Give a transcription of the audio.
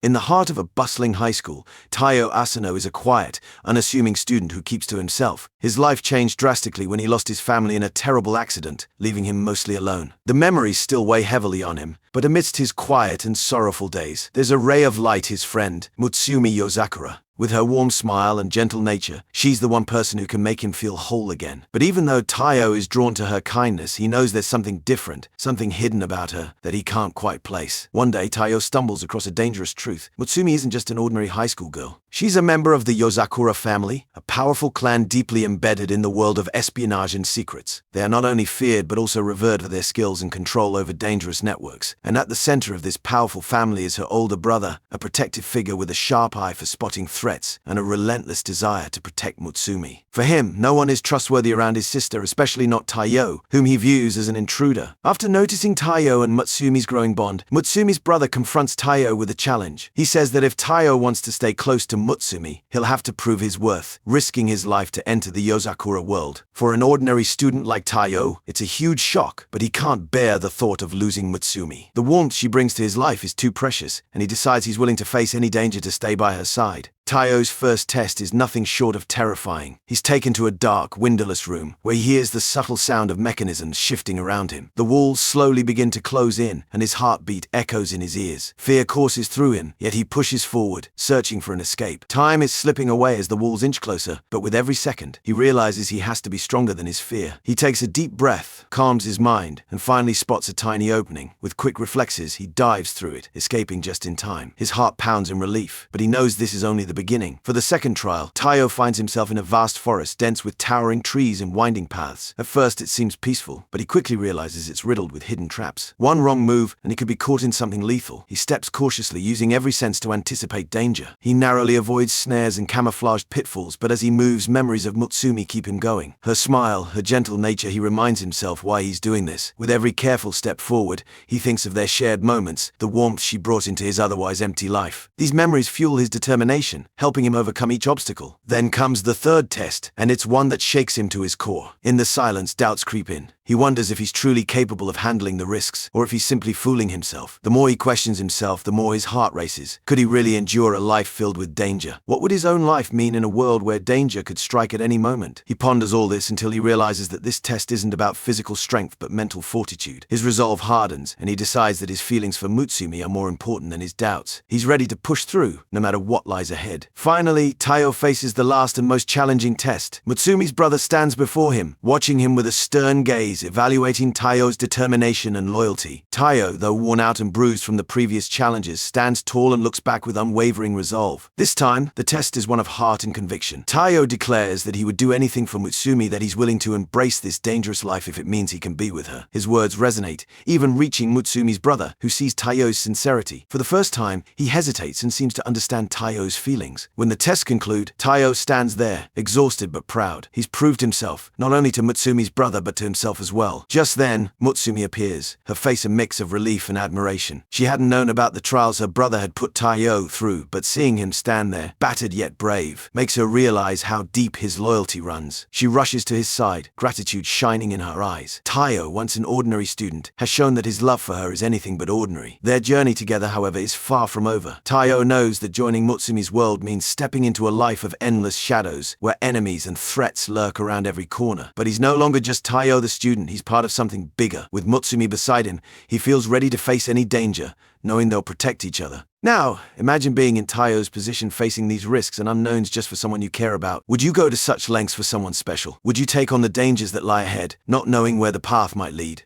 In the heart of a bustling high school, Taiyo Asano is a quiet, unassuming student who keeps to himself. His life changed drastically when he lost his family in a terrible accident, leaving him mostly alone. The memories still weigh heavily on him, but amidst his quiet and sorrowful days, there's a ray of light: his friend, Mutsumi Yozakura. With her warm smile and gentle nature, she's the one person who can make him feel whole again. But even though Taiyo is drawn to her kindness, he knows there's something different, something hidden about her that he can't quite place. One day, Taiyo stumbles across a dangerous truth. Mutsumi isn't just an ordinary high school girl. She's a member of the Yozakura family, a powerful clan deeply embedded in the world of espionage and secrets. They are not only feared but also revered for their skills and control over dangerous networks. And at the center of this powerful family is her older brother, a protective figure with a sharp eye for spotting threats and a relentless desire to protect Mutsumi. For him, no one is trustworthy around his sister, especially not Taiyo, whom he views as an intruder. After noticing Taiyo and Mutsumi's growing bond, Mutsumi's brother confronts Taiyo with a challenge. He says that if Taiyo wants to stay close to Mutsumi, he'll have to prove his worth, risking his life to enter the Yozakura world. For an ordinary student like Taiyo, it's a huge shock, but he can't bear the thought of losing Mutsumi. The warmth she brings to his life is too precious, and he decides he's willing to face any danger to stay by her side. Taiyo's first test is nothing short of terrifying. He's taken to a dark, windowless room, where he hears the subtle sound of mechanisms shifting around him. The walls slowly begin to close in, and his heartbeat echoes in his ears. Fear courses through him, yet he pushes forward, searching for an escape. Time is slipping away as the walls inch closer, but with every second, he realizes he has to be stronger than his fear. He takes a deep breath, calms his mind, and finally spots a tiny opening. With quick reflexes, he dives through it, escaping just in time. His heart pounds in relief, but he knows this is only the beginning. For the second trial, Taiyo finds himself in a vast forest dense with towering trees and winding paths. At first it seems peaceful, but he quickly realizes it's riddled with hidden traps. One wrong move and he could be caught in something lethal. He steps cautiously, using every sense to anticipate danger. He narrowly avoids snares and camouflaged pitfalls, but as he moves, memories of Mutsumi keep him going. Her smile, her gentle nature, he reminds himself why he's doing this. With every careful step forward, he thinks of their shared moments, the warmth she brought into his otherwise empty life. These memories fuel his determination, helping him overcome each obstacle. Then comes the third test, and it's one that shakes him to his core. In the silence, doubts creep in. He wonders if he's truly capable of handling the risks, or if he's simply fooling himself. The more he questions himself, the more his heart races. Could he really endure a life filled with danger? What would his own life mean in a world where danger could strike at any moment? He ponders all this until he realizes that this test isn't about physical strength but mental fortitude. His resolve hardens, and he decides that his feelings for Mutsumi are more important than his doubts. He's ready to push through, no matter what lies ahead. Finally, Taiyo faces the last and most challenging test. Mutsumi's brother stands before him, watching him with a stern gaze, evaluating Taiyo's determination and loyalty. Taiyo, though worn out and bruised from the previous challenges, stands tall and looks back with unwavering resolve. This time, the test is one of heart and conviction. Taiyo declares that he would do anything for Mutsumi, that he's willing to embrace this dangerous life if it means he can be with her. His words resonate, even reaching Mutsumi's brother, who sees Taiyo's sincerity. For the first time, he hesitates and seems to understand Taiyo's feelings. When the tests conclude, Taiyo stands there, exhausted but proud. He's proved himself, not only to Mutsumi's brother but to himself as well. Just then, Mutsumi appears, her face a mix of relief and admiration. She hadn't known about the trials her brother had put Taiyo through, but seeing him stand there, battered yet brave, makes her realize how deep his loyalty runs. She rushes to his side, gratitude shining in her eyes. Taiyo, once an ordinary student, has shown that his love for her is anything but ordinary. Their journey together, however, is far from over. Taiyo knows that joining Mutsumi's world means stepping into a life of endless shadows, where enemies and threats lurk around every corner. But he's no longer just Taiyo the student, he's part of something bigger. With Mutsumi beside him, he feels ready to face any danger, knowing they'll protect each other. Now, imagine being in Taiyo's position, facing these risks and unknowns just for someone you care about. Would you go to such lengths for someone special? Would you take on the dangers that lie ahead, not knowing where the path might lead?